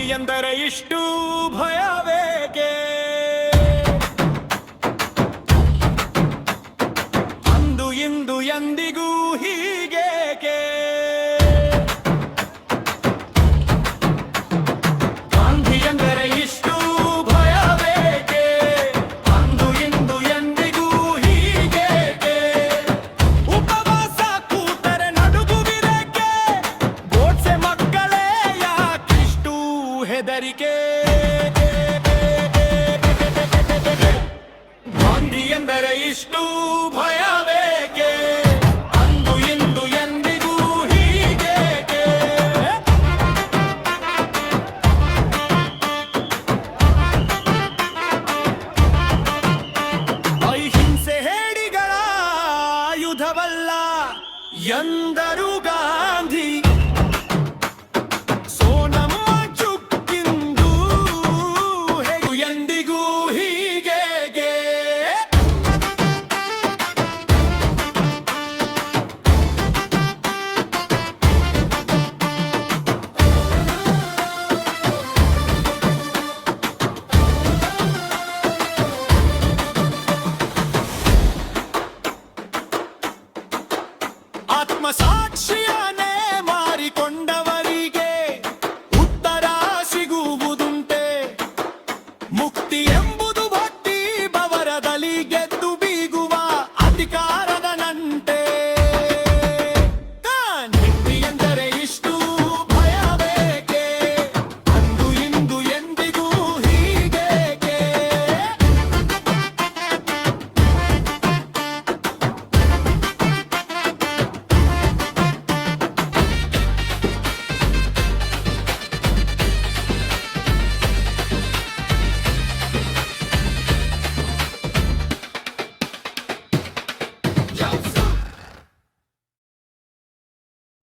ಎಂದರೆ ಇಷ್ಟು ಭಯವೇಕೆ? ಅಂದು ಇಂದು ಎಂದಿಗೂ ಹೀಗೇಕೆ? ಗಾಂಧಿ ಎಂದರೆ ಇಷ್ಟು ಭಯವೇಕೆ? ಅಂದು ಇಂದು ಎಂದಿಗೂ ಹೀಗೇಕೆ? ಉಪವಾಸ ಕೂತರೆ ನಡುಗುವಿರೇಕೆ? ಗೋಡ್ಸೆ ಮಕ್ಕಳೇ ಯಾಕಿಷ್ಟು ಹೆದರಿಕೆ? ಗಾಂಧಿ ಎಂದರೆ ಇಷ್ಟು ಭಯವೇಕೆ? ಅಂದು ಇಂದು ಎಂದಿಗೂ ಹೀಗೇಕೆ? ಅಹಿಂಸೆ ಹೇಡಿಗಳ ಆಯುಧವಲ್ಲ ಎಂದರು ಗಾಂಧಿ. ಸೋನಮ್ಮ ಚುಕ್ಕಿಂದು ಹೇಗೂ ಎಂದಿಗೂ ಹೀಗೇಗೆ? ಆತ್ಮಸಾಕ್ಷಿಯ